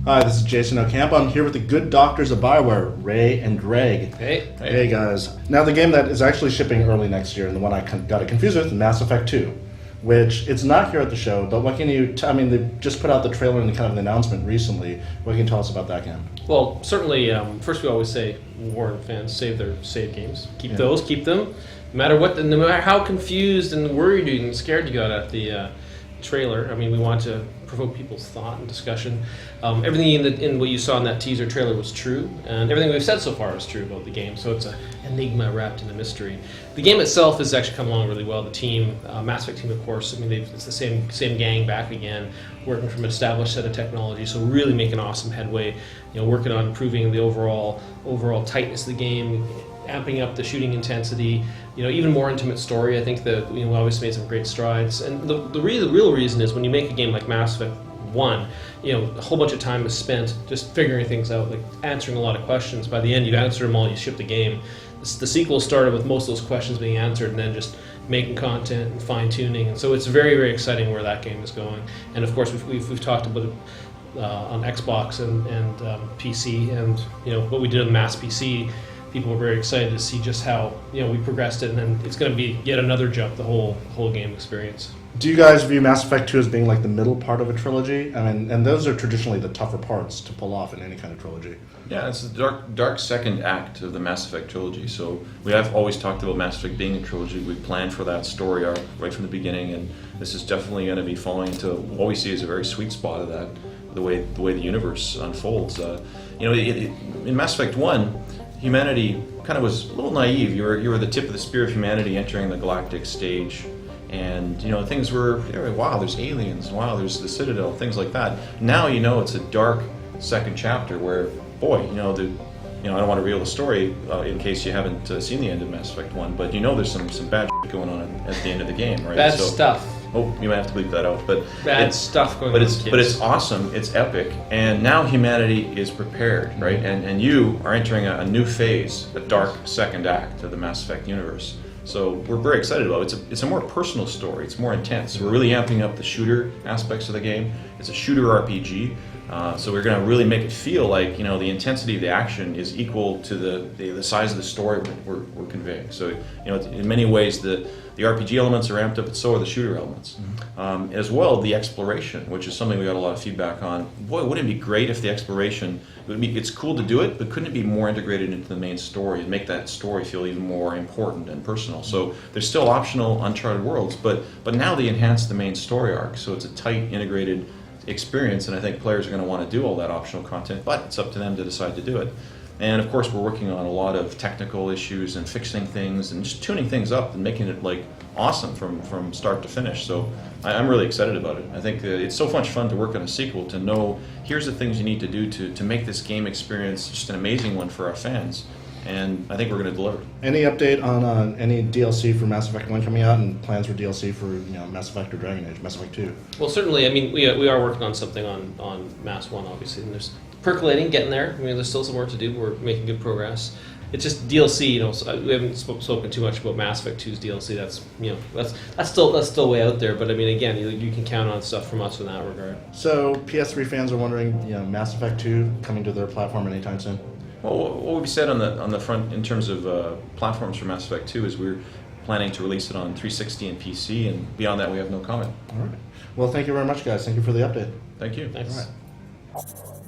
Hi, this is Jason Ocampo. I'm here with the good doctors of BioWare, Ray and Greg. Hey. Hey, guys. Now, the game that is actually shipping early next year, and the one I got it confused with, Mass Effect 2, which it's not here at the show, but what can you I mean, they just put out the trailer and kind of the announcement recently. What can you tell us about that game? Well, certainly, first we always say, warn fans, save their save games. Keep those, keep them. No matter how confused and worried and scared you got at the trailer. I mean, we want to provoke people's thought and discussion. Everything in what you saw in that teaser trailer was true, and everything we've said so far is true about the game, so it's an enigma wrapped in a mystery. The game itself has actually come along really well. The team, Mass Effect team, of course, I mean, it's the same gang back again, working from an established set of technology, so really making awesome headway, working on improving the overall tightness of the game, amping up the shooting intensity, even more intimate story. I think that we obviously made some great strides. And the real reason is when you make a game like Mass Effect 1, a whole bunch of time is spent just figuring things out, like answering a lot of questions. By the end, you've answered them all, you ship the game. The sequel started with most of those questions being answered and then just making content and fine-tuning. And so it's very, very exciting where that game is going. And of course, we've talked about it on Xbox and PC, and what we did on Mass PC. People were very excited to see just how we progressed it, and then it's going to be yet another jump, the whole game experience. Do you guys view Mass Effect 2 as being like the middle part of a trilogy? I mean, and those are traditionally the tougher parts to pull off in any kind of trilogy. Yeah, it's the dark second act of the Mass Effect trilogy. So we have always talked about Mass Effect being a trilogy. We planned for that story arc right from the beginning, and this is definitely going to be falling into what we see as a very sweet spot of that, the way the universe unfolds. In Mass Effect 1, humanity kind of was a little naive. You were the tip of the spear of humanity entering the galactic stage, and things were, wow, there's aliens, wow, there's the Citadel, things like that. Now it's a dark second chapter where, boy, I don't want to reveal the story in case you haven't seen the end of Mass Effect 1, but there's some bad shit going on at the end of the game, right? Bad stuff. Oh, you might have to bleep that out, but bad stuff going on. But it's awesome. It's epic, and now humanity is prepared, right? And you are entering a new phase, a dark second act of the Mass Effect universe. So we're very excited about it. It's a more personal story. It's more intense. We're really amping up the shooter aspects of the game. It's a shooter RPG. So we're going to really make it feel like the intensity of the action is equal to the size of the story we're conveying. So in many ways the RPG elements are amped up, but so are the shooter elements. As well, the exploration, which is something we got a lot of feedback on. Boy, wouldn't it be great if the exploration it's cool to do it, but couldn't it be more integrated into the main story and make that story feel even more important and personal? So there's still optional uncharted worlds, but now they enhance the main story arc, so it's a tight, integrated experience, and I think players are going to want to do all that optional content, but it's up to them to decide to do it. And of course, we're working on a lot of technical issues and fixing things and just tuning things up and making it awesome from start to finish. So I'm really excited about it. I think it's so much fun to work on a sequel, to know here's the things you need to do to make this game experience just an amazing one for our fans. And I think we're going to deliver. Any update on any DLC for Mass Effect 1 coming out, and plans for DLC for Mass Effect or Dragon Age, Mass Effect 2? Well, certainly. I mean, we are working on something on Mass 1, obviously, and there's percolating, getting there. I mean, there's still some work to do. We're making good progress. It's just DLC. So we haven't spoken too much about Mass Effect 2's DLC. That's still way out there. But I mean, again, you can count on stuff from us in that regard. So PS3 fans are wondering, Mass Effect 2 coming to their platform anytime soon? Well, what we said on the front in terms of platforms for Mass Effect 2 is we're planning to release it on 360 and PC, and beyond that we have no comment. All right. Well, thank you very much, guys. Thank you for the update. Thank you. Thanks. All right.